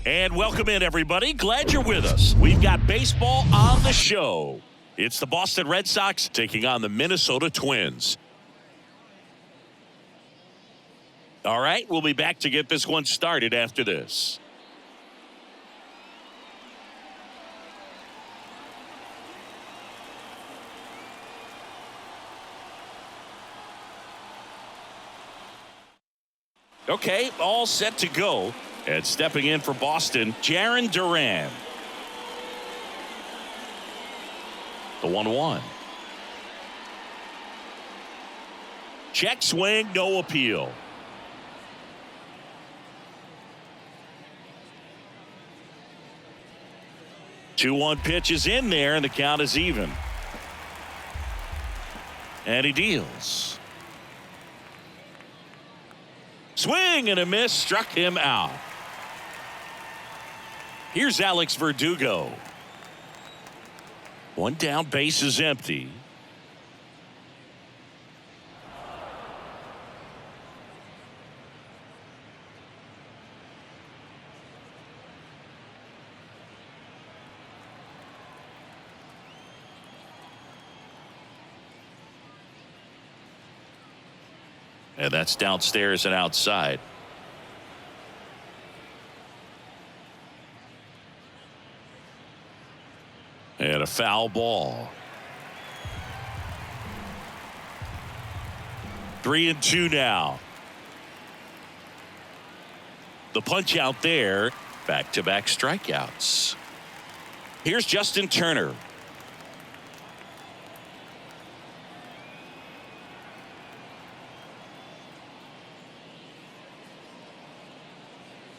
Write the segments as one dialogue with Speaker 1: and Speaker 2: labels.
Speaker 1: And welcome in, everybody. Glad you're with us. We've got baseball on the show. It's the Boston Red Sox taking on the Minnesota Twins. All right, we'll be back to get this one started after this. Okay, all set to go. And stepping in for Boston, Jarren Duran. The 1-1. Check swing, no appeal. Two-one pitch is in there, and the count is even. And he deals. Swing and a miss, struck him out. Here's Alex Verdugo. One down, base is empty. And that's downstairs and outside. And a foul ball. 3-2 now. The punch out there. Back-to-back strikeouts. Here's Justin Turner.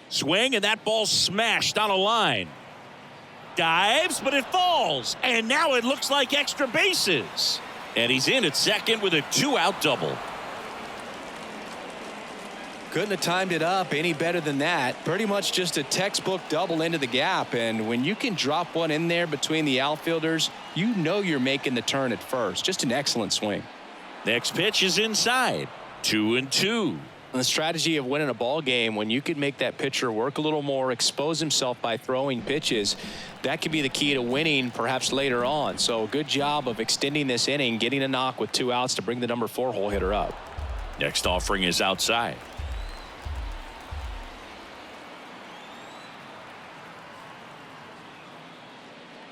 Speaker 1: Swing, and that ball smashed on a line. Dives, but it falls. And now it looks like extra bases. And he's in at second with a 2-out double.
Speaker 2: Couldn't have timed it up any better than that. Pretty much just a textbook double into the gap. And when you can drop one in there between the outfielders, you know you're making the turn at first. Just an excellent swing.
Speaker 1: Next pitch is inside. 2-2.
Speaker 2: The strategy of winning a ball game, when you can make that pitcher work a little more, expose himself by throwing pitches, that could be the key to winning perhaps later on. So good job of extending this inning, getting a knock with 2 outs to bring the number 4 hole hitter up.
Speaker 1: Next offering is outside.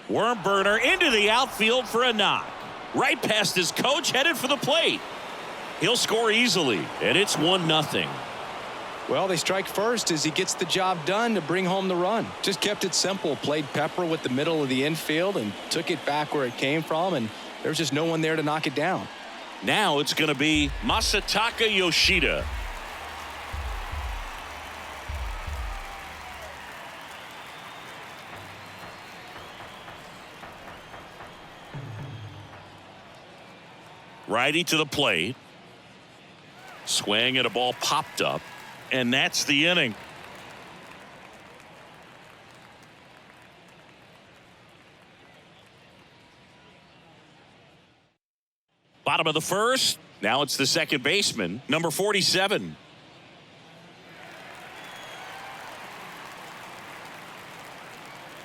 Speaker 1: Worm burner into the outfield for a knock. Right past his coach, headed for the plate. He'll score easily, and it's 1-0.
Speaker 2: Well, they strike first as he gets the job done to bring home the run. Just kept it simple, played pepper with the middle of the infield and took it back where it came from, and there's just no one there to knock it down.
Speaker 1: Now it's going to be Masataka Yoshida. Righty to the plate. Swing and a ball popped up, and that's the inning. Bottom of the first. Now it's the second baseman, number 47.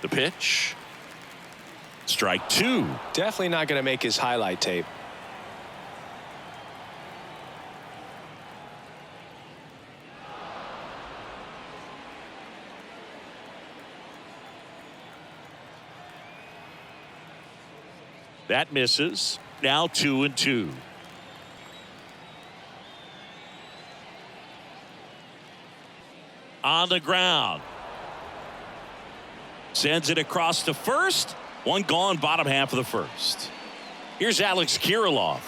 Speaker 1: The pitch. Strike 2.
Speaker 2: Definitely not going to make his highlight tape.
Speaker 1: That misses. Now 2-2. On the ground. Sends it across to first. One gone, bottom half of the first. Here's Alex Kirilloff.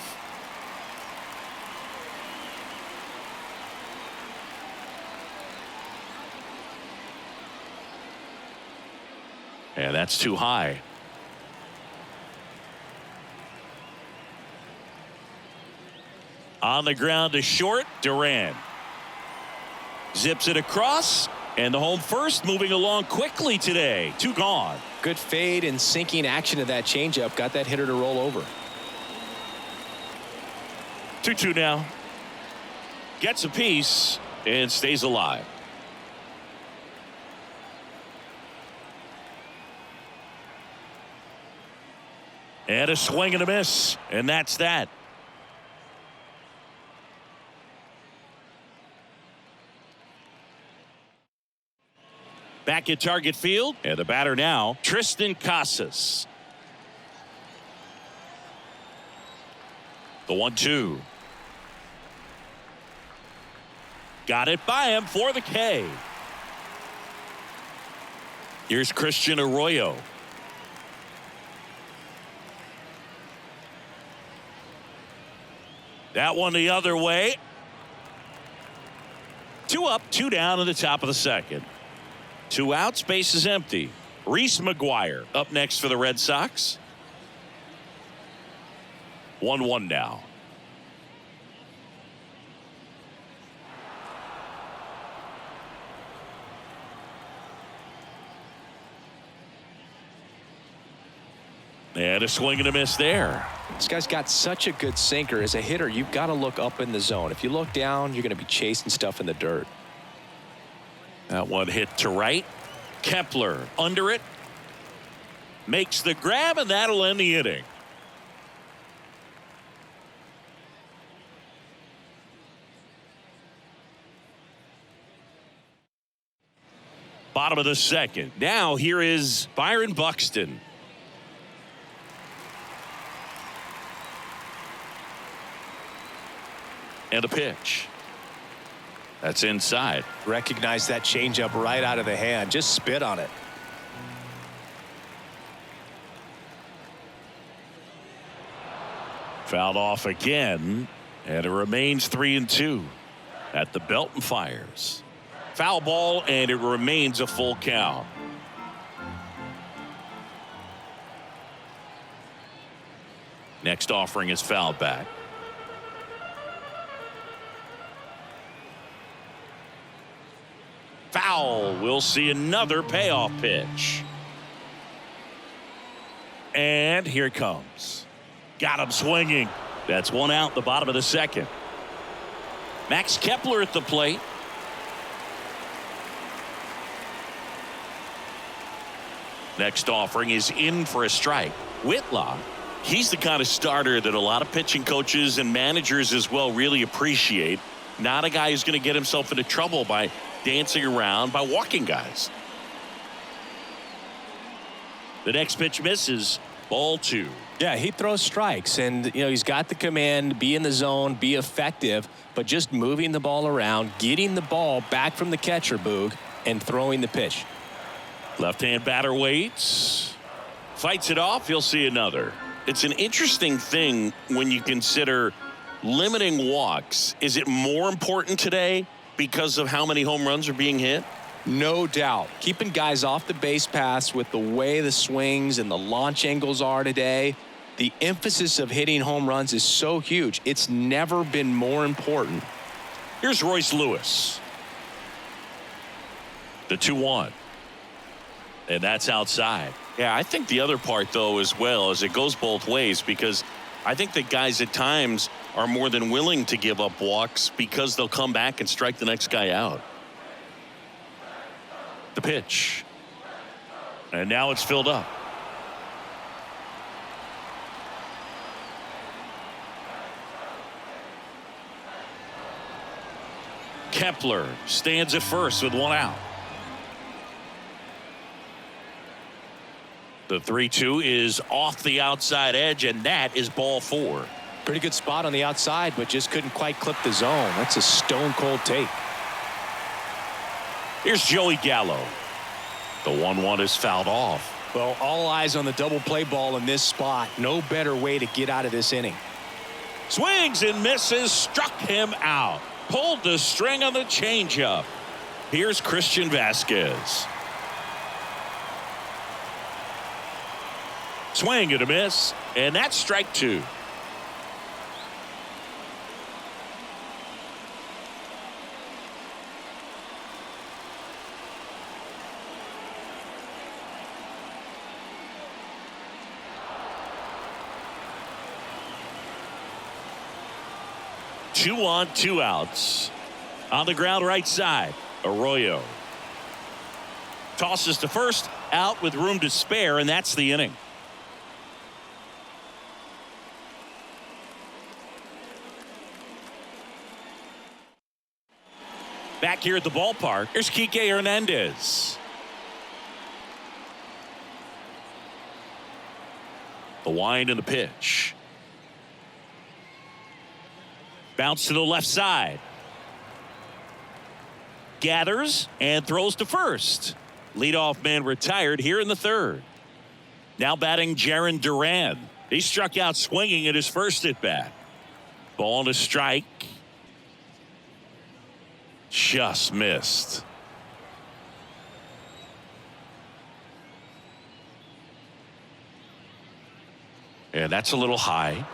Speaker 1: And that's too high. On the ground to short, Duran. Zips it across, and the home first moving along quickly today. 2 gone.
Speaker 2: Good fade and sinking action of that changeup. Got that hitter to roll over.
Speaker 1: 2-2 now. Gets a piece and stays alive. And a swing and a miss. And that's that. Back at Target Field. And the batter now, Tristan Casas. The 1-2. Got it by him for the K. Here's Christian Arroyo. That one the other way. 2 up, 2 down in the top of the second. 2 outs, base is empty. Reese McGuire up next for the Red Sox. 1-1 now. And a swing and a miss there.
Speaker 2: This guy's got such a good sinker. As a hitter, you've got to look up in the zone. If you look down, you're going to be chasing stuff in the dirt.
Speaker 1: That one hit to right. Kepler under it. Makes the grab, and that'll end the inning. Bottom of the second. Now here is Byron Buxton. And a pitch. That's inside.
Speaker 2: Recognize that changeup right out of the hand. Just spit on it.
Speaker 1: Fouled off again. And it remains 3-2 at the belt and fires. Foul ball, and it remains a full count. Next offering is fouled back. Foul. We'll see another payoff pitch. And here it comes. Got him swinging. That's 1 out, the bottom of the second. Max Kepler at the plate. Next offering is in for a strike. Whitlock. He's the kind of starter that a lot of pitching coaches and managers as well really appreciate. Not a guy who's going to get himself into trouble by dancing around, by walking guys. The next pitch misses. Ball 2.
Speaker 2: Yeah, he throws strikes, and he's got the command, be in the zone, be effective, but just moving the ball around, getting the ball back from the catcher, Boog, and throwing the pitch.
Speaker 1: Left-hand batter waits. Fights it off. He'll see another. It's an interesting thing when you consider limiting walks. Is it more important today because of how many home runs are being hit?
Speaker 2: No doubt. Keeping guys off the base paths with the way the swings and the launch angles are today, the emphasis of hitting home runs is so huge. It's never been more important.
Speaker 1: Here's Royce Lewis. The 2-1. And that's outside. Yeah, I think the other part, though, as well, is it goes both ways, because I think that guys at times are more than willing to give up walks because they'll come back and strike the next guy out. The pitch. And now it's filled up. Kepler stands at first with 1 out. The 3-2 is off the outside edge, and that is ball 4.
Speaker 2: Pretty good spot on the outside, but just couldn't quite clip the zone. That's a stone cold take.
Speaker 1: Here's Joey Gallo. The 1-1 is fouled off.
Speaker 2: Well, all eyes on the double play ball in this spot. No better way to get out of this inning.
Speaker 1: Swings and misses, struck him out. Pulled the string on the changeup. Here's Christian Vasquez. Swing and a miss, and that's strike 2. Two on, 2 outs. On the ground right side, Arroyo. Tosses to first, out with room to spare, and that's the inning. back here at the ballpark. Here's Kike Hernandez. The wind and the pitch. Bounce to the left side. Gathers and throws to first. Leadoff man retired here in the third. Now batting Jarren Duran. He struck out swinging at his first at bat. Ball and a strike. Just missed. And that's a little high.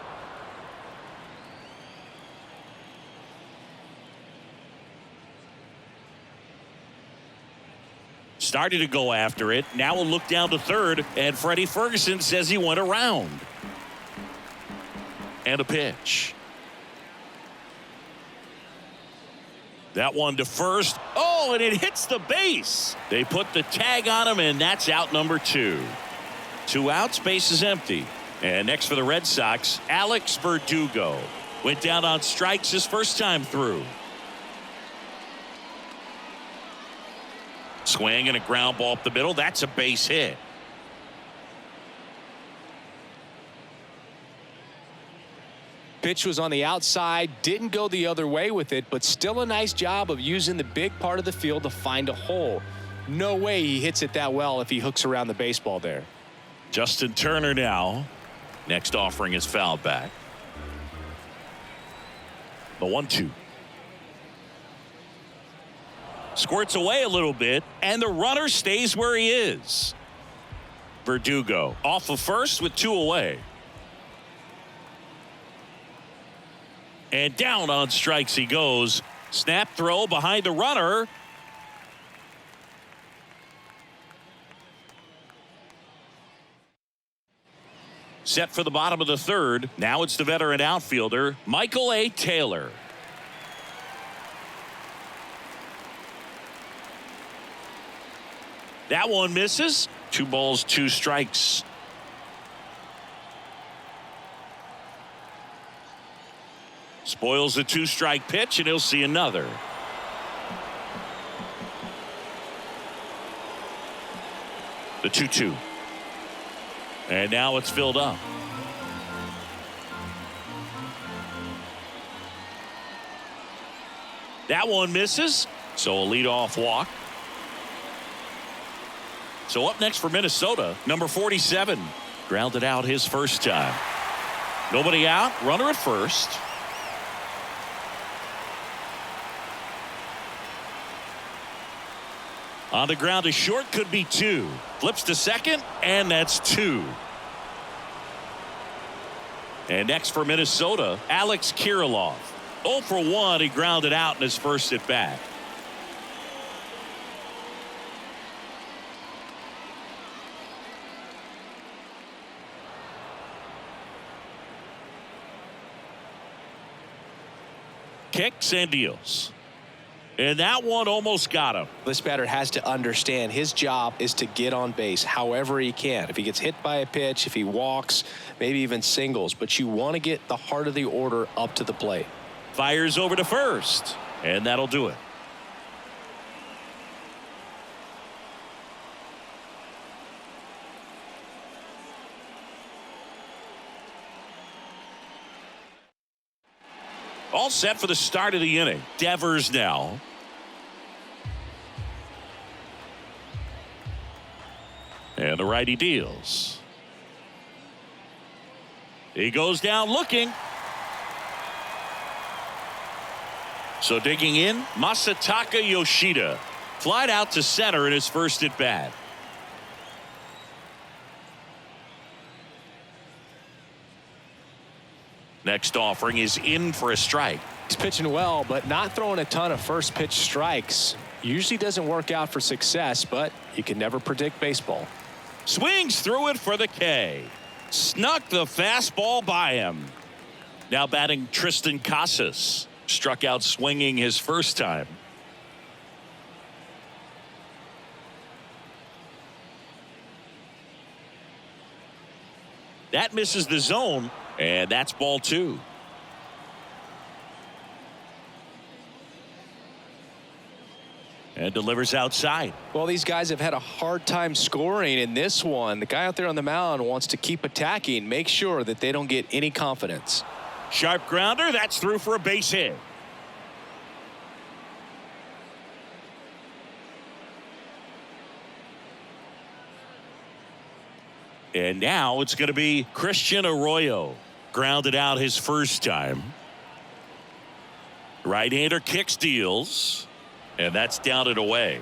Speaker 1: Started to go after it. Now we'll look down to third, and Freddie Ferguson says he went around. And a pitch. That one to first. Oh, and it hits the base. They put the tag on him, and that's out number 2. 2 outs, base is empty. And next for the Red Sox, Alex Verdugo. Went down on strikes his first time through. Swing and a ground ball up the middle. That's a base hit.
Speaker 2: Pitch was on the outside, didn't go the other way with it, but still a nice job of using the big part of the field to find a hole. No way he hits it that well if he hooks around the baseball there.
Speaker 1: Justin Turner now. Next offering is fouled back. The 1-2. Squirts away a little bit, and the runner stays where he is. Verdugo off of first with 2 away. And down on strikes he goes. Snap throw behind the runner. Set for the bottom of the third. Now it's the veteran outfielder, Michael A. Taylor. That one misses. 2 balls, 2 strikes. Spoils the 2-strike pitch, and he'll see another. The 2-2. And now it's filled up. That one misses. So a leadoff walk. So up next for Minnesota, number 47. Grounded out his first time. Nobody out. Runner at first. On the ground to short, could be 2. Flips to second, and that's 2. And next for Minnesota, Alex Kirilloff. 0 for 1, he grounded out in his first at bat. Kicks and deals. And that one almost got him.
Speaker 2: This batter has to understand his job is to get on base however he can. If he gets hit by a pitch, if he walks, maybe even singles. But you want to get the heart of the order up to the plate.
Speaker 1: Fires over to first. And that'll do it. All set for the start of the inning. Devers now. And the righty deals. He goes down looking. So digging in, Masataka Yoshida. Flied out to center in his first at bat. Next offering is in for a strike.
Speaker 2: He's pitching well, but not throwing a ton of first pitch strikes. Usually doesn't work out for success, but you can never predict baseball.
Speaker 1: Swings through it for the K. Snuck the fastball by him. Now batting Tristan Casas. Struck out swinging his first time. That misses the zone. And that's ball 2. And delivers outside.
Speaker 2: Well, these guys have had a hard time scoring in this one. The guy out there on the mound wants to keep attacking, make sure that they don't get any confidence.
Speaker 1: Sharp grounder, that's through for a base hit. And now it's going to be Christian Arroyo. Grounded out his first time. Right-hander kicks, deals. And that's down and away.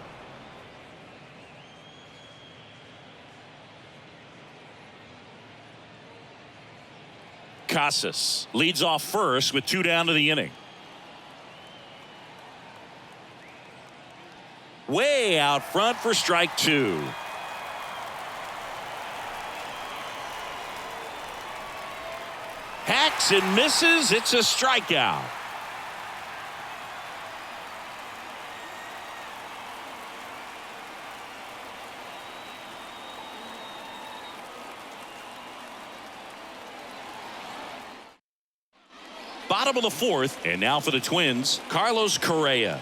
Speaker 1: Casas leads off first with 2 down to the inning. Way out front for strike 2. Hacks and misses. It's a strikeout. Bottom of the 4th, and now for the Twins, Carlos Correa.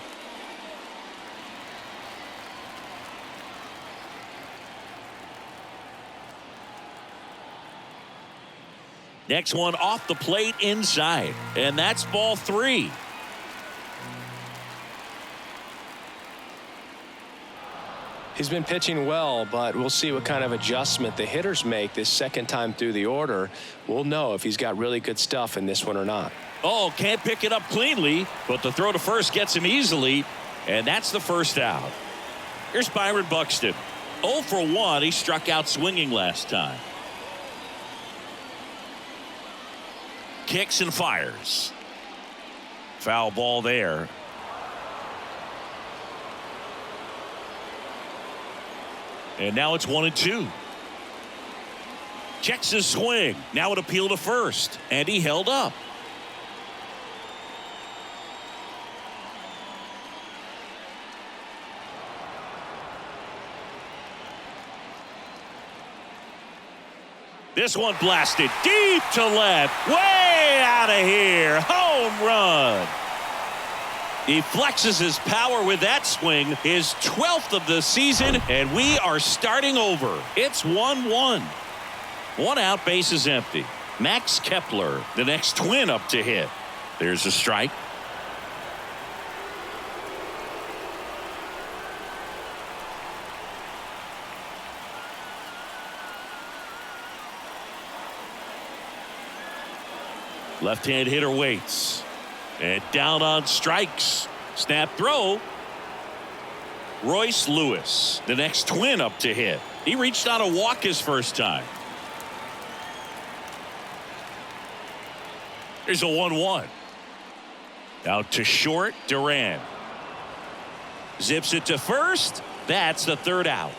Speaker 1: Next one off the plate inside, and that's ball 3.
Speaker 2: He's been pitching well, but we'll see what kind of adjustment the hitters make this second time through the order. We'll know if he's got really good stuff in this one or not.
Speaker 1: Oh, can't pick it up cleanly, but the throw to first gets him easily, and that's the first out. Here's Byron Buxton. 0 for 1. He struck out swinging last time. Kicks and fires. Foul ball there. And now it's 1-2. Checks his swing. Now an appeal to first. And he held up. This one blasted deep to left. Way out of here. Home run. He flexes his power with that swing, his 12th of the season, and we are starting over. It's 1-1. 1 out, base is empty. Max Kepler, the next Twin up to hit. There's a strike. Left-hand hitter waits. And down on strikes. Snap throw. Royce Lewis, the next Twin up to hit. He reached on a walk his first time. Here's a 1-1. Out to short, Duran. Zips it to first. That's the 3rd out.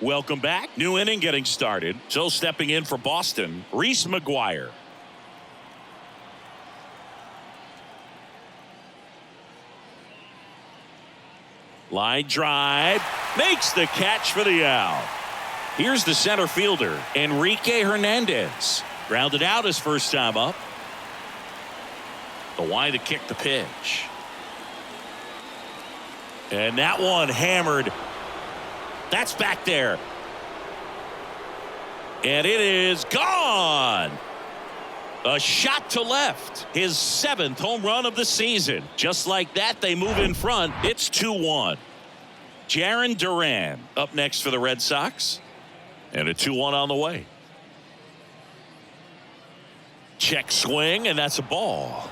Speaker 1: Welcome back. New inning getting started. So stepping in for Boston, Reese McGuire. Line drive. Makes the catch for the out. Here's the center fielder, Enrique Hernandez. Grounded out his first time up. The wide to kick the pitch. And that one hammered. That's back there. And it is gone. A shot to left. His 7th home run of the season. Just like that, they move in front. It's 2-1. Jarren Duran up next for the Red Sox. And a 2-1 on the way. Check swing, and that's a ball.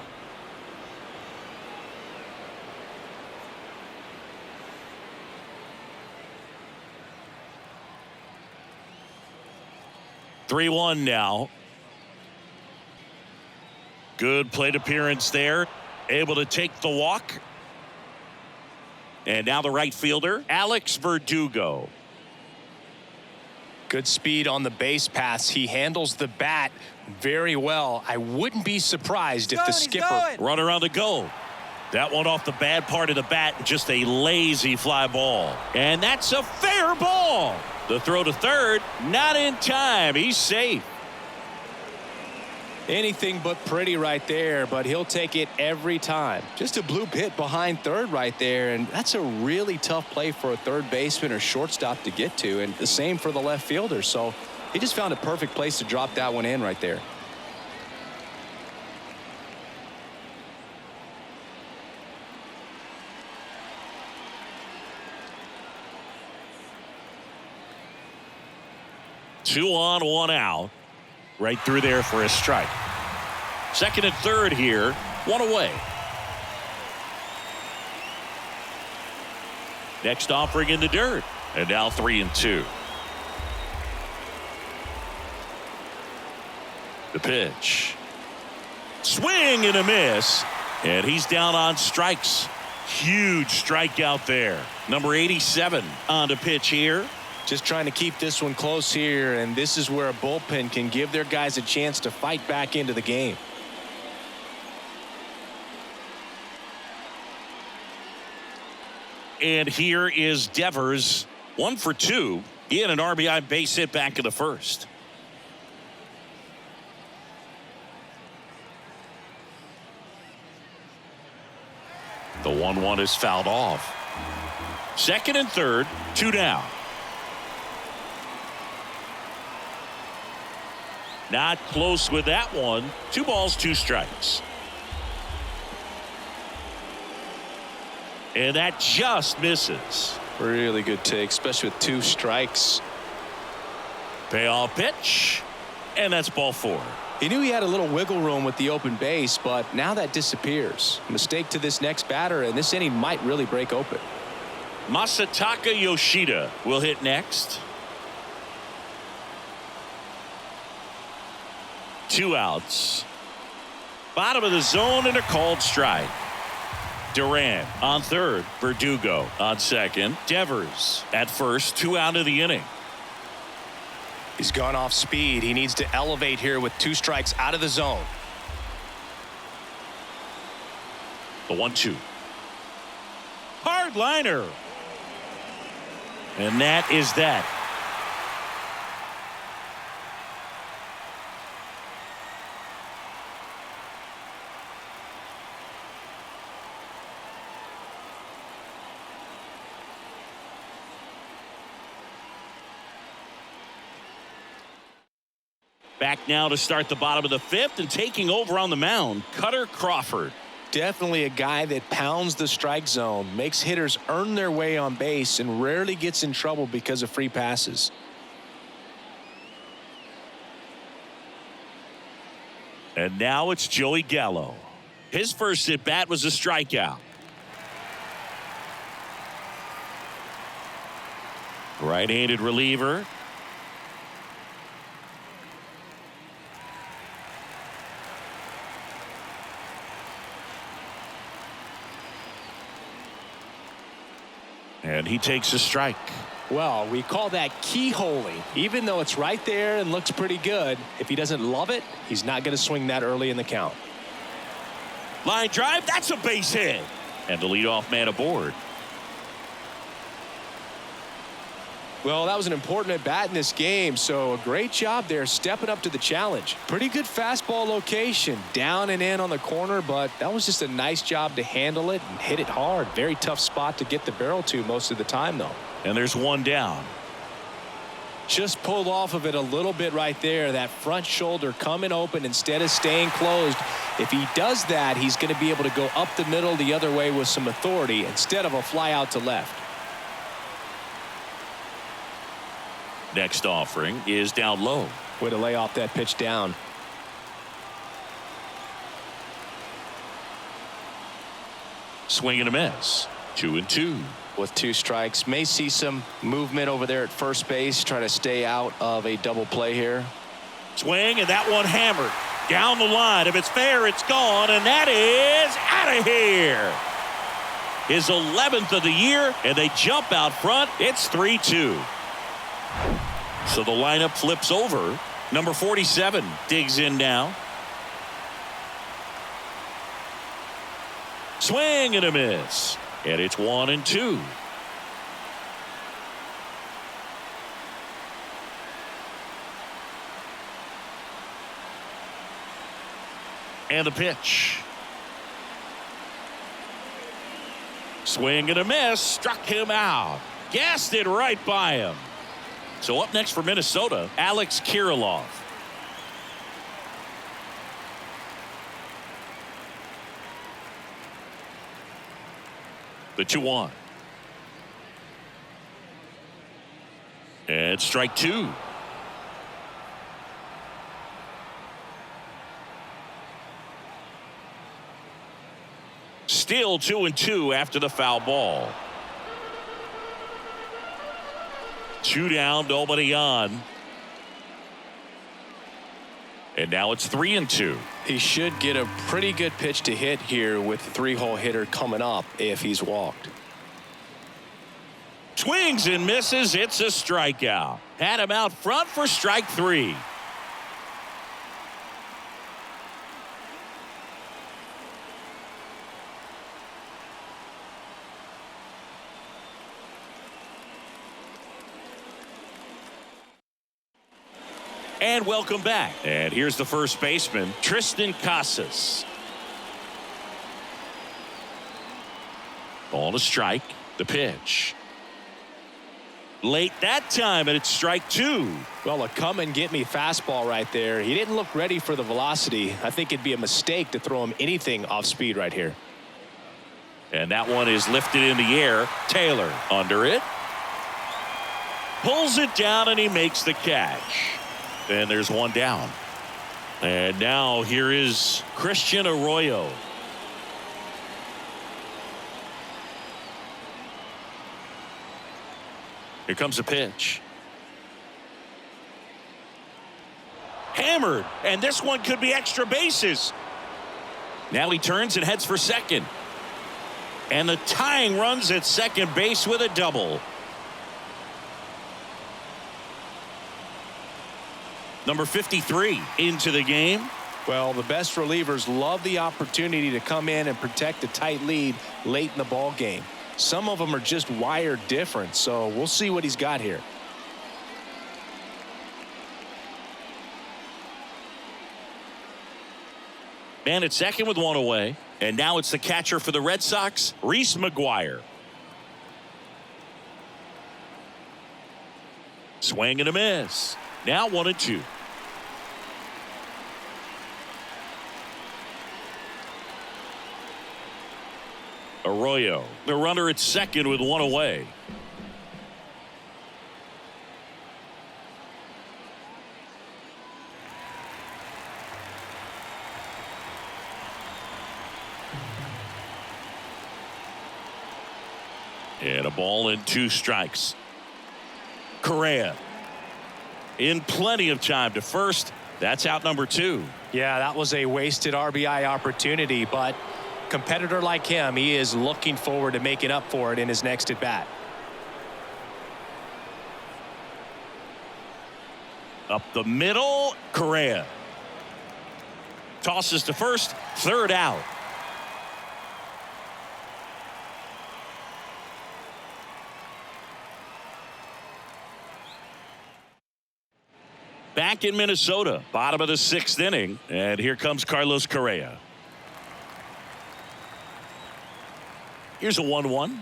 Speaker 1: Three-1 now. Good plate appearance there. Able to take the walk. And now the right fielder, Alex Verdugo.
Speaker 2: Good speed on the base pass. He handles the bat very well. I wouldn't be surprised if the skipper.
Speaker 1: Runner on the go. That one off the bad part of the bat, just a lazy fly ball. And that's a fair ball. The throw to third, not in time. He's safe.
Speaker 2: Anything but pretty right there, but he'll take it every time. Just a bloop hit behind third right there, and that's a really tough play for a third baseman or shortstop to get to, and the same for the left fielder. So he just found a perfect place to drop that one in right there.
Speaker 1: Two on, one out. Right through there for a strike. Second and third here. One away. Next offering in the dirt. And now 3-2. The pitch. Swing and a miss. And he's down on strikes. Huge strikeout there. Number 87 on the pitch here.
Speaker 2: Just trying to keep this one close here, and this is where a bullpen can give their guys a chance to fight back into the game.
Speaker 1: And here is Devers, 1 for 2. He had an RBI base hit back in the first. The 1-1 is fouled off. Second and third, 2 down. Not close with that one. 2 balls, 2 strikes. And that just misses.
Speaker 2: Really good take, especially with 2 strikes.
Speaker 1: Payoff pitch. And that's ball 4.
Speaker 2: He knew he had a little wiggle room with the open base, but now that disappears. Mistake to this next batter, and this inning might really break open.
Speaker 1: Masataka Yoshida will hit next. 2 outs. Bottom of the zone and a called strike. Duran on third. Verdugo on second. Devers at first. 2 out of the inning.
Speaker 2: He's gone off speed. He needs to elevate here with 2 strikes out of the zone.
Speaker 1: The 1-2. Hard liner. And that is that. Back now to start the bottom of the 5th, and taking over on the mound, Cutter Crawford.
Speaker 2: Definitely a guy that pounds the strike zone, makes hitters earn their way on base, and rarely gets in trouble because of free passes.
Speaker 1: And now it's Joey Gallo. His first at bat was a strikeout. Right-handed reliever. And he takes a strike.
Speaker 2: Well, we call that keyholing. Even though it's right there and looks pretty good, if he doesn't love it, he's not going to swing that early in the count.
Speaker 1: Line drive, that's a base hit. And the leadoff man aboard.
Speaker 2: Well, that was an important at bat in this game, so a great job there stepping up to the challenge. Pretty good fastball location, down and in on the corner, but that was just a nice job to handle it and hit it hard. Very tough spot to get the barrel to most of the time, though.
Speaker 1: And there's 1 down.
Speaker 2: Just pulled off of it a little bit right there. That front shoulder coming open instead of staying closed. If he does that, he's going to be able to go up the middle the other way with some authority instead of a fly out to left.
Speaker 1: Next offering is down low.
Speaker 2: Way to lay off that pitch down.
Speaker 1: Swing and a miss. 2-2.
Speaker 2: With 2 strikes, may see some movement over there at first base, trying to stay out of a double play here.
Speaker 1: Swing, and that one hammered down the line. If it's fair, it's gone, and that is out of here. His 11th of the year, and they jump out front. It's 3-2. So the lineup flips over. Number 47 digs in now. Swing and a miss. And it's 1-2. And the pitch. Swing and a miss. Struck him out. Gassed it right by him. So up next for Minnesota, Alex Kirilloff. The 2-1. And strike two. Still 2-2 after the foul ball. 2 down, nobody on. And now it's 3-2.
Speaker 2: He should get a pretty good pitch to hit here with the 3-hole hitter coming up if he's walked.
Speaker 1: Swings and misses. It's a strikeout. Had him out front for strike 3. And welcome back. And here's the first baseman, Tristan Casas. Ball to strike. The pitch. Late that time, and it's strike 2.
Speaker 2: Well, a come and get me fastball right there. He didn't look ready for the velocity. I think it'd be a mistake to throw him anything off speed right here.
Speaker 1: And that one is lifted in the air. Taylor under it. Pulls it down, and he makes the catch. And there's one down. And now here is Christian Arroyo. Here comes a pitch. Hammered. And this one could be extra bases. Now he turns and heads for second. And the tying runs at second base with a double. Number 53 into the game.
Speaker 2: Well, the best relievers love the opportunity to come in and protect a tight lead late in the ball game. Some of them are just wired different, so we'll see what he's got here.
Speaker 1: Man at second with one away. And now it's the catcher for the Red Sox, Reese McGuire. Swing and a miss. Now 1-2. Arroyo, the runner at second with one away. And a ball and 2 strikes. Correa in plenty of time to first. That's out number 2.
Speaker 2: Yeah, that was a wasted RBI opportunity, but competitor like him, he is looking forward to making up for it in his next at bat.
Speaker 1: Up the middle, Correa tosses to first, third out. Back in Minnesota, bottom of the 6th inning, and here comes Carlos Correa. Here's a 1-1.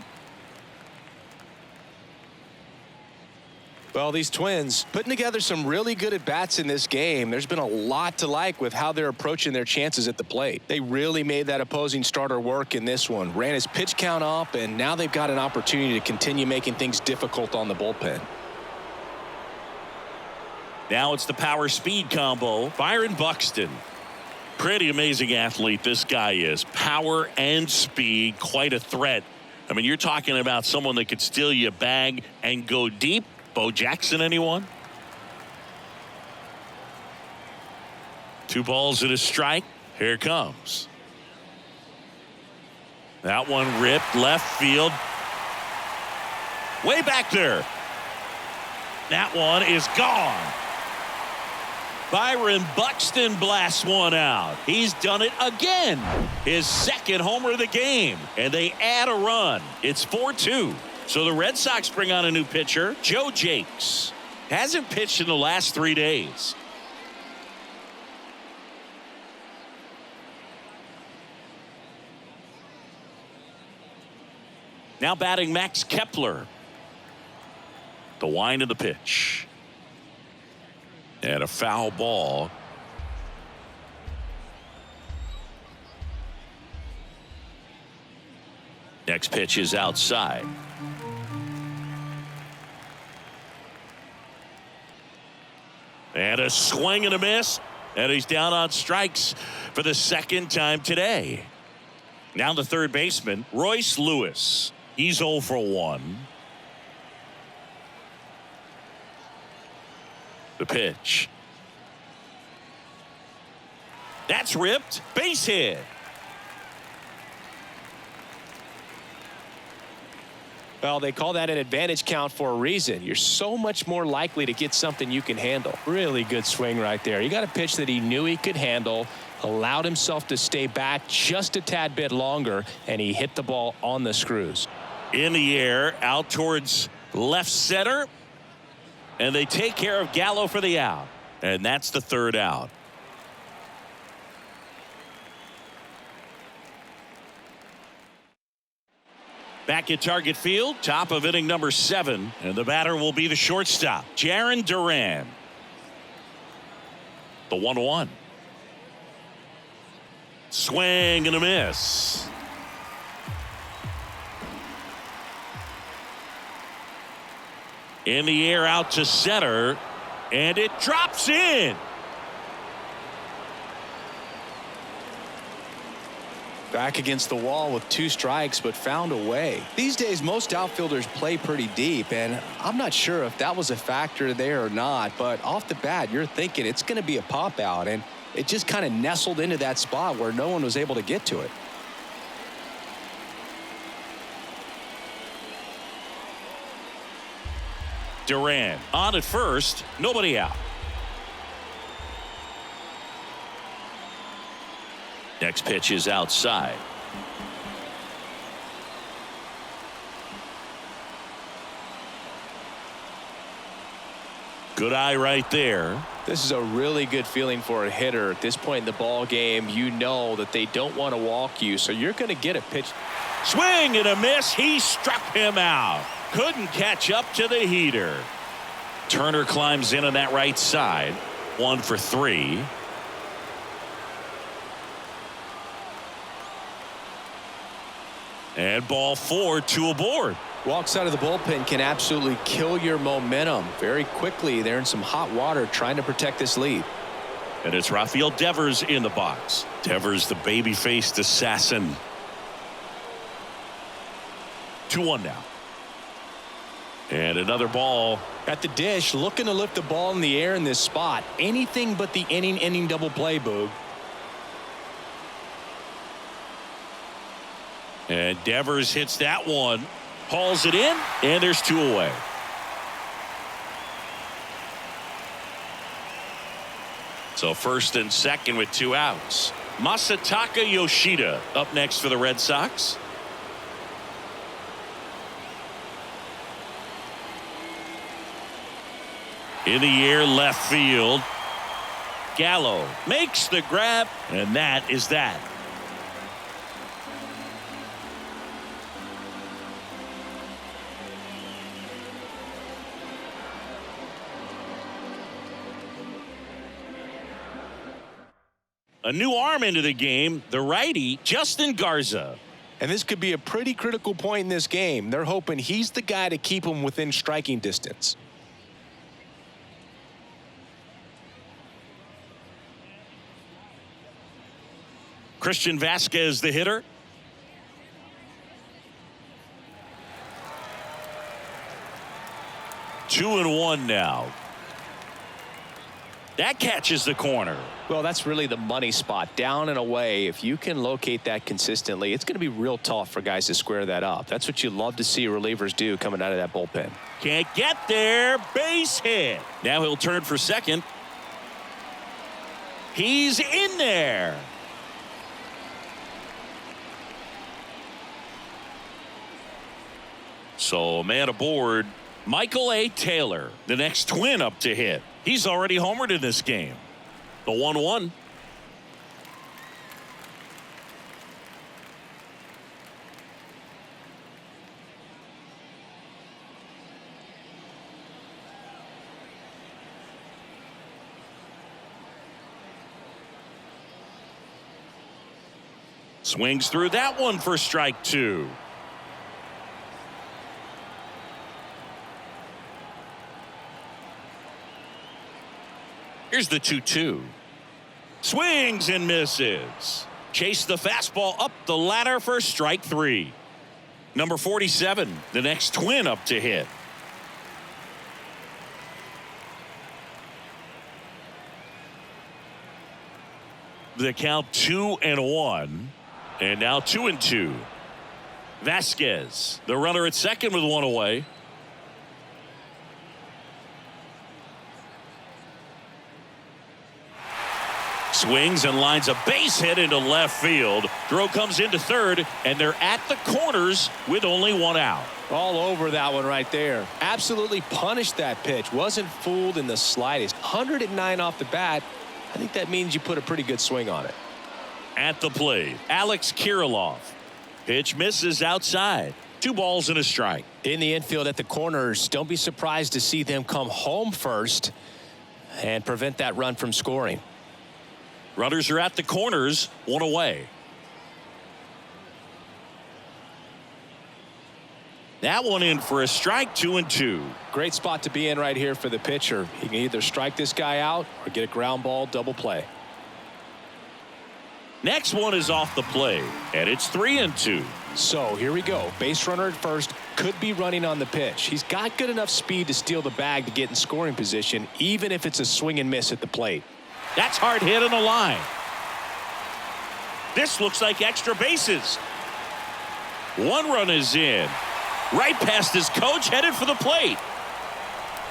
Speaker 2: Well, these Twins putting together some really good at-bats in this game. There's been a lot to like with how they're approaching their chances at the plate. They really made that opposing starter work in this one. Ran his pitch count up, and now they've got an opportunity to continue making things difficult on the bullpen.
Speaker 1: Now it's the power speed combo. Byron Buxton. Pretty amazing athlete this guy is. Power and speed, quite a threat. I mean, you're talking about someone that could steal you a bag and go deep. Bo Jackson, anyone? 2 balls and a strike. Here it comes. That one ripped left field. Way back there. That one is gone. Byron Buxton blasts one out. He's done it again. His second homer of the game. And they add a run. It's 4-2. So the Red Sox bring on a new pitcher, Joe Jakes. Hasn't pitched in the last 3 days. Now batting Max Kepler. The wind of the pitch. And a foul ball. Next pitch is outside. And a swing and a miss. And he's down on strikes for the second time today. Now the third baseman, Royce Lewis. He's 0 for 1. The pitch. That's ripped. Base hit.
Speaker 2: Well, they call that an advantage count for a reason. You're so much more likely to get something you can handle. Really good swing right there. You got a pitch that he knew he could handle, allowed himself to stay back just a tad bit longer, and he hit the ball on the screws.
Speaker 1: In the air, out towards left center. And they take care of Gallo for the out. And that's the third out. Back at Target Field, top of inning number 7. And the batter will be the shortstop, Jarren Duran. The 1-1. Swing and a miss. In the air out to center. And it drops in.
Speaker 2: Back against the wall with 2 strikes, but found a way. These days, most outfielders play pretty deep, and I'm not sure if that was a factor there or not, but off the bat, you're thinking it's going to be a pop out, and it just kind of nestled into that spot where no one was able to get to it.
Speaker 1: Duran on at first, nobody out. Next pitch is outside. Good eye right there.
Speaker 2: This is a really good feeling for a hitter at this point in the ball game. You know that they don't want to walk you, so you're going to get a pitch.
Speaker 1: Swing and a miss. He struck him out. Couldn't catch up to the heater. Turner climbs in on that right side. 1 for 3. And ball 4, 2 aboard.
Speaker 2: Walks out of the bullpen can absolutely kill your momentum very quickly. They're in some hot water trying to protect this lead.
Speaker 1: And it's Rafael Devers in the box. Devers, the baby-faced assassin. 2-1 now. And another ball.
Speaker 2: At the dish, looking to lift the ball in the air in this spot. Anything but the inning double play, Boog.
Speaker 1: And Devers hits that one. Hauls it in, and there's 2 away. So first and second with 2 outs. Masataka Yoshida up next for the Red Sox. In the air, left field. Gallo makes the grab, and that is that. A new arm into the game, the righty, Justin Garza.
Speaker 2: And this could be a pretty critical point in this game. They're hoping he's the guy to keep them within striking distance.
Speaker 1: Christian Vasquez, the hitter. Two and one now. That catches the corner.
Speaker 2: Well, that's really the money spot, down and away. If you can locate that consistently, it's going to be real tough for guys to square that up. That's what you love to see relievers do coming out of that bullpen.
Speaker 1: Can't get there. Base hit. Now he'll turn for second. He's in there. So a man aboard, Michael A. Taylor, the next twin up to hit. He's already homered in this game. The 1-1. Swings through that one for strike 2. Here's the 2-2. Swings and misses. Chase the fastball up the ladder for strike 3. Number 47, the next twin up to hit. The count 2-1. And now 2-2. Vasquez, the runner at second with one away. Swings and lines a base hit into left field. Throw comes into third, and they're at the corners with only one out.
Speaker 2: All over that one right there. Absolutely punished that pitch. Wasn't fooled in the slightest. 109 off the bat. I think that means you put a pretty good swing on it.
Speaker 1: At the plate, Alex Kirilloff. Pitch misses outside. 2 balls and a strike.
Speaker 2: In the infield at the corners, don't be surprised to see them come home first and prevent that run from scoring.
Speaker 1: Runners are at the corners, one away. That one in for a strike, 2-2.
Speaker 2: Great spot to be in right here for the pitcher. He can either strike this guy out or get a ground ball double play.
Speaker 1: Next one is off the plate, and it's 3-2.
Speaker 2: So here we go. Base runner at first, could be running on the pitch. He's got good enough speed to steal the bag to get in scoring position, even if it's a swing and miss at the plate.
Speaker 1: That's hard hit on the line. This looks like extra bases. 1 run is in. Right past his coach, headed for the plate.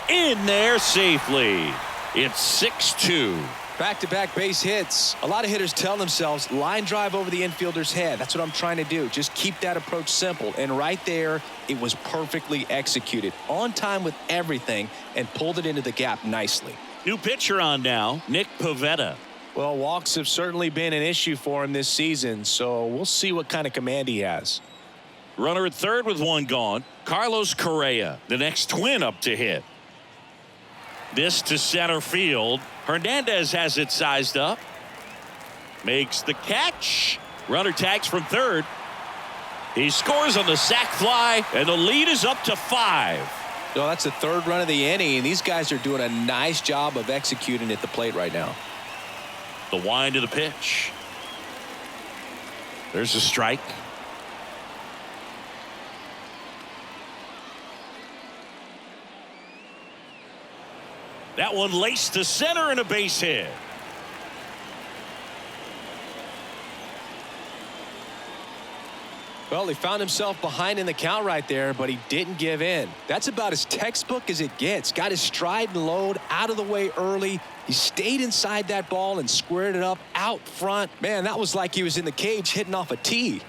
Speaker 1: In there safely. It's 6-2.
Speaker 2: Back-to-back base hits. A lot of hitters tell themselves, line drive over the infielder's head. That's what I'm trying to do. Just keep that approach simple. And right there, it was perfectly executed. On time with everything and pulled it into the gap nicely.
Speaker 1: New pitcher on now, Nick Pivetta.
Speaker 2: Well, walks have certainly been an issue for him this season, so we'll see what kind of command he has.
Speaker 1: Runner at third with 1 gone. Carlos Correa, the next twin up to hit. This to center field. Hernandez has it sized up. Makes the catch. Runner tags from third. He scores on the sac fly, and the lead is up to 5.
Speaker 2: So that's the 3rd run of the inning, and these guys are doing a nice job of executing at the plate right now.
Speaker 1: The wind of the pitch. There's a strike. That one laced to center and a base hit.
Speaker 2: Well, he found himself behind in the count right there, but he didn't give in. That's about as textbook as it gets. Got his stride and load out of the way early. He stayed inside that ball and squared it up out front. Man, that was like he was in the cage hitting off a tee.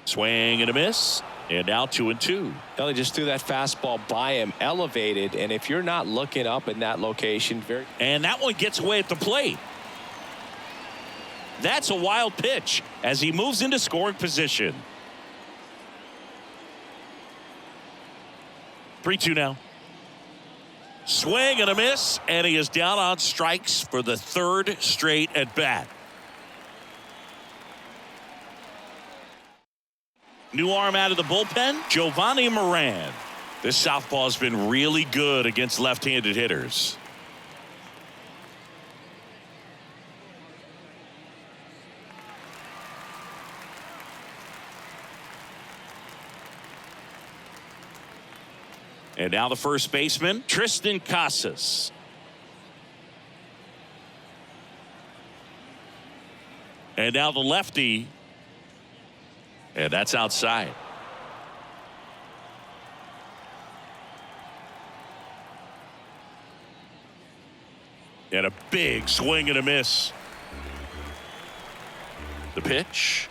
Speaker 1: Swing and a miss. And now 2-2.
Speaker 2: They just threw that fastball by him, elevated, and if you're not looking up in that location,
Speaker 1: and that one gets away at the plate. That's a wild pitch as he moves into scoring position. 3-2 now. Swing and a miss, and he is down on strikes for the 3rd straight at bat. New arm out of the bullpen, Giovanni Moran. This southpaw has been really good against left-handed hitters. And now the first baseman, Tristan Casas. And now the lefty. And that's outside. And a big swing and a miss. The pitch.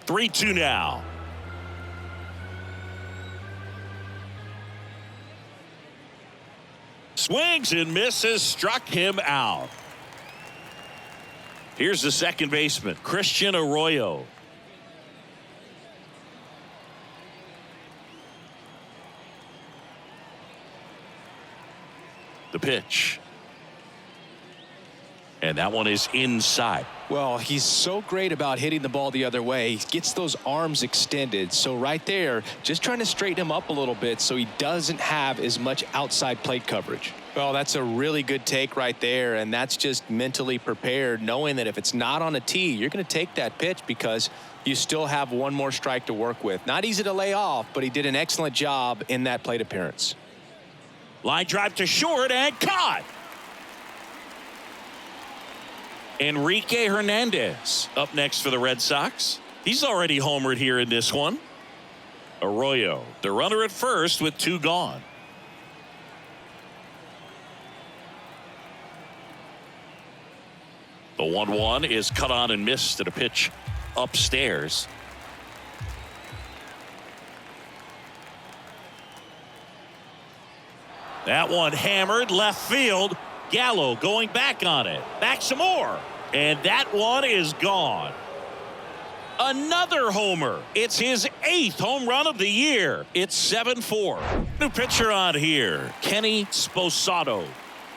Speaker 1: 3-2 now. Swings and misses, struck him out. Here's the second baseman, Christian Arroyo. The pitch. And that one is inside.
Speaker 2: Well, he's so great about hitting the ball the other way. He gets those arms extended. So right there, just trying to straighten him up a little bit so he doesn't have as much outside plate coverage. Well, that's a really good take right there, and that's just mentally prepared, knowing that if it's not on a tee, you're going to take that pitch because you still have one more strike to work with. Not easy to lay off, but he did an excellent job in that plate appearance.
Speaker 1: Line drive to short and caught. Enrique Hernandez up next for the Red Sox. He's already homered here in this one. Arroyo, the runner at first with 2 gone. The 1-1 is cut on and missed at a pitch upstairs. That one hammered left field. Gallo going back on it. Back some more. And that one is gone. Another homer. It's his 8th home run of the year. It's 7-4. New pitcher on here, Kenny Sposato.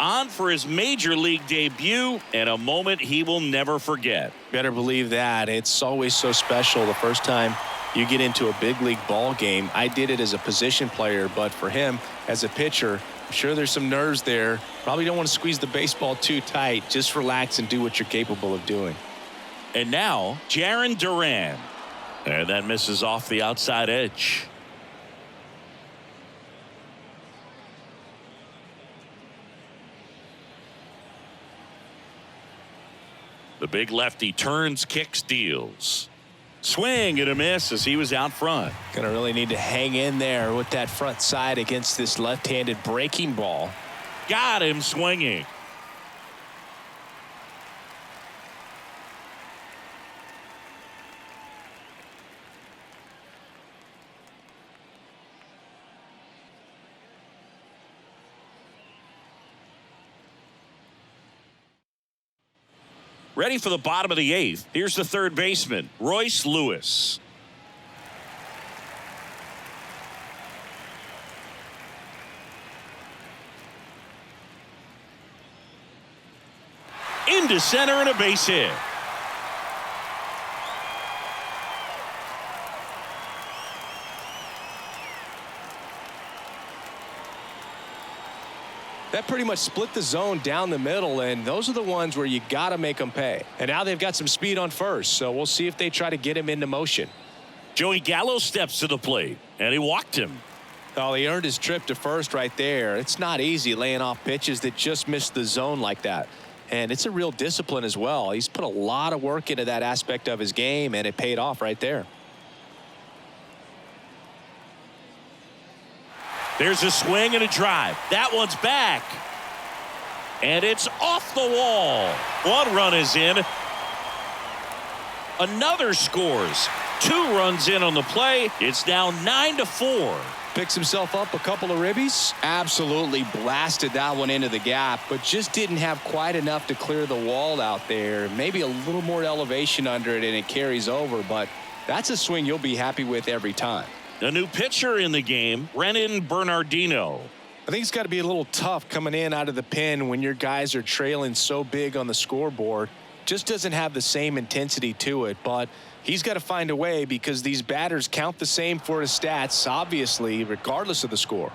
Speaker 1: On for his major league debut and a moment he will never forget.
Speaker 2: Better believe that. It's always so special the first time you get into a big league ball game. I did it as a position player, but for him as a pitcher, I'm sure there's some nerves there. Probably don't want to squeeze the baseball too tight. Just relax and do what you're capable of doing.
Speaker 1: And now Jarren Duran. And that misses off the outside edge. The big lefty turns, kicks, deals. Swing and a miss as he was out front.
Speaker 2: Gonna really need to hang in there with that front side against this left-handed breaking ball.
Speaker 1: Got him swinging. Ready for the bottom of the 8th. Here's the third baseman, Royce Lewis. Into center and a base hit.
Speaker 2: That pretty much split the zone down the middle, and those are the ones where you got to make them pay. And now they've got some speed on first, so we'll see if they try to get him into motion.
Speaker 1: Joey Gallo steps to the plate, and he walked him.
Speaker 2: Oh, he earned his trip to first right there. It's not easy laying off pitches that just miss the zone like that. And it's a real discipline as well. He's put a lot of work into that aspect of his game, and it paid off right there.
Speaker 1: There's a swing and a drive. That one's back. And it's off the wall. 1 run is in. Another scores. 2 runs in on the play. It's now 9-4.
Speaker 2: Picks himself up a couple of ribbies. Absolutely blasted that one into the gap, but just didn't have quite enough to clear the wall out there. Maybe a little more elevation under it and it carries over, but that's a swing you'll be happy with every time.
Speaker 1: A new pitcher in the game, Renan Bernardino.
Speaker 2: I think it's got to be a little tough coming in out of the pen when your guys are trailing so big on the scoreboard. Just doesn't have the same intensity to it, but he's got to find a way because these batters count the same for his stats, obviously, regardless of the score.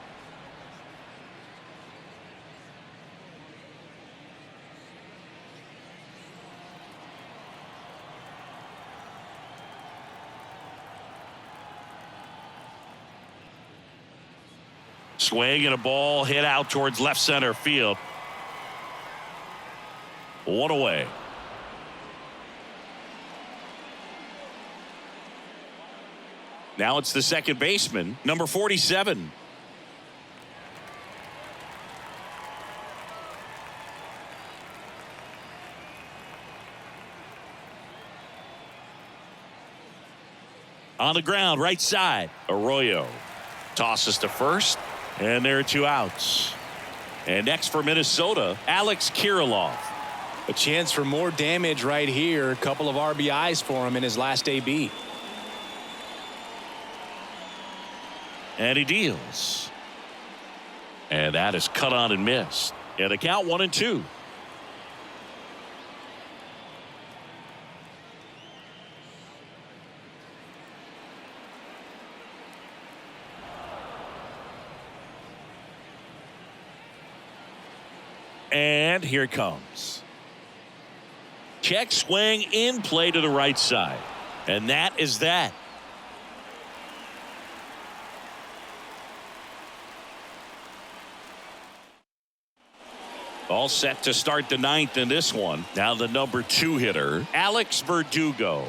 Speaker 1: Swing and a ball hit out towards left center field. 1 away. Now it's the second baseman, number 47. On the ground, right side, Arroyo tosses to first, and there are 2 outs. And next for Minnesota, Alex Kirilloff.
Speaker 2: A chance for more damage right here. A couple of RBIs for him in his last AB.
Speaker 1: And he deals. And that is cut on and missed. And the count 1-2. And here it comes. Check swing in play to the right side. And that is that. All set to start the 9th in this one. Now the number 2 hitter, Alex Verdugo.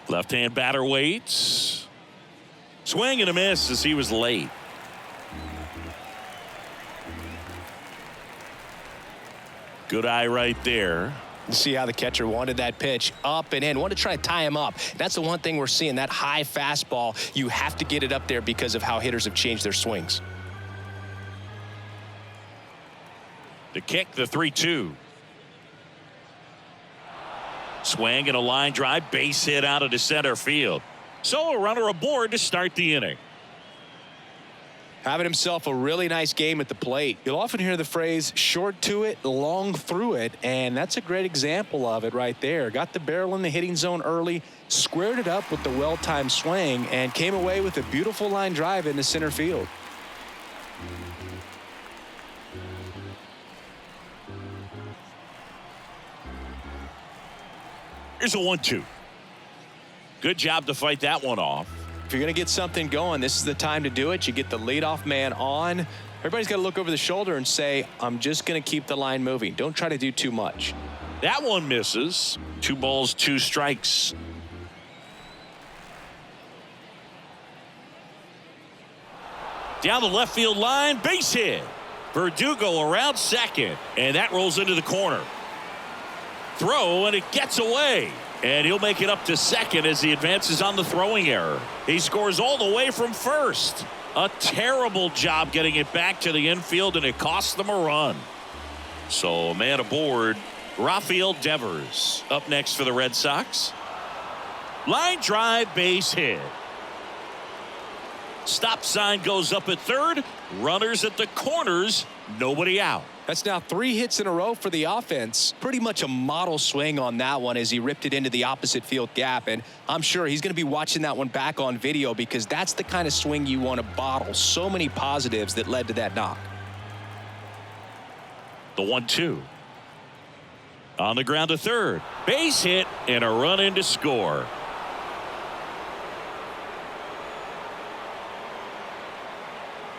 Speaker 1: Left-hand batter waits. Swing and a miss as he was late. Good eye right there.
Speaker 2: See how the catcher wanted that pitch up and in. Wanted to try to tie him up. That's the one thing we're seeing, that high fastball. You have to get it up there because of how hitters have changed their swings.
Speaker 1: The kick, the 3-2. Swing and a line drive, base hit out of the center field. So a runner aboard to start the inning.
Speaker 2: Having himself a really nice game at the plate. You'll often hear the phrase short to it, long through it, and that's a great example of it right there. Got the barrel in the hitting zone early, squared it up with the well-timed swing, and came away with a beautiful line drive into center field.
Speaker 1: Here's a 1-2. Good job to fight that one off.
Speaker 2: If you're going to get something going, this is the time to do it. You get the leadoff man on. Everybody's got to look over the shoulder and say, I'm just going to keep the line moving. Don't try to do too much.
Speaker 1: That one misses. 2 balls, 2 strikes. Down the left field line, base hit. Verdugo around second, and that rolls into the corner. Throw, and it gets away. And he'll make it up to second as he advances on the throwing error. He scores all the way from first. A terrible job getting it back to the infield, and it costs them a run. So a man aboard, Rafael Devers, up next for the Red Sox. Line drive, base hit. Stop sign goes up at third. Runners at the corners, nobody out.
Speaker 2: That's now 3 hits in a row for the offense. Pretty much a model swing on that one as he ripped it into the opposite field gap. And I'm sure he's going to be watching that one back on video because that's the kind of swing you want to bottle. So many positives that led to that knock.
Speaker 1: The 1-2. On the ground to third. Base hit and a run in to score.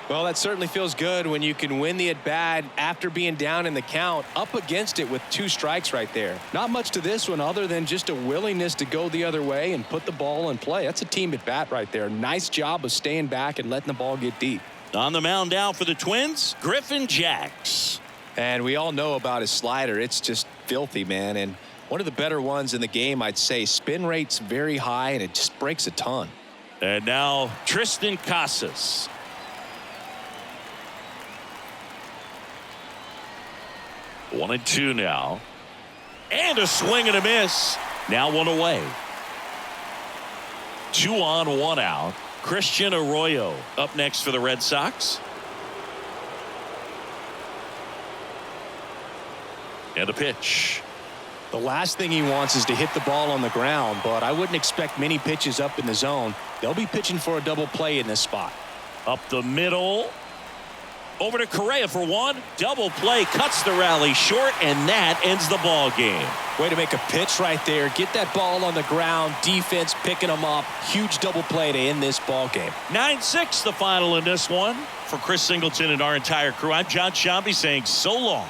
Speaker 2: Well, that certainly feels good when you can win the at-bat after being down in the count, up against it with 2 strikes right there. Not much to this one other than just a willingness to go the other way and put the ball in play. That's a team at-bat right there. Nice job of staying back and letting the ball get deep.
Speaker 1: On the mound now for the Twins, Griffin Jacks.
Speaker 2: And we all know about his slider. It's just filthy, man. And one of the better ones in the game, I'd say. Spin rate's very high, and it just breaks a ton.
Speaker 1: And now Tristan Casas. One and two now. And a swing and a miss. Now one away. 2 on, 1 out. Christian Arroyo up next for the Red Sox. And a pitch.
Speaker 2: The last thing he wants is to hit the ball on the ground, but I wouldn't expect many pitches up in the zone. They'll be pitching for a double play in this spot.
Speaker 1: Up the middle. Over to Correa for one. Double play, cuts the rally short, and that ends the ball game.
Speaker 2: Way to make a pitch right there. Get that ball on the ground. Defense picking them up. Huge double play to end this ball game.
Speaker 1: 9-6 the final in this one. For Chris Singleton and our entire crew, I'm John Shambi saying so long.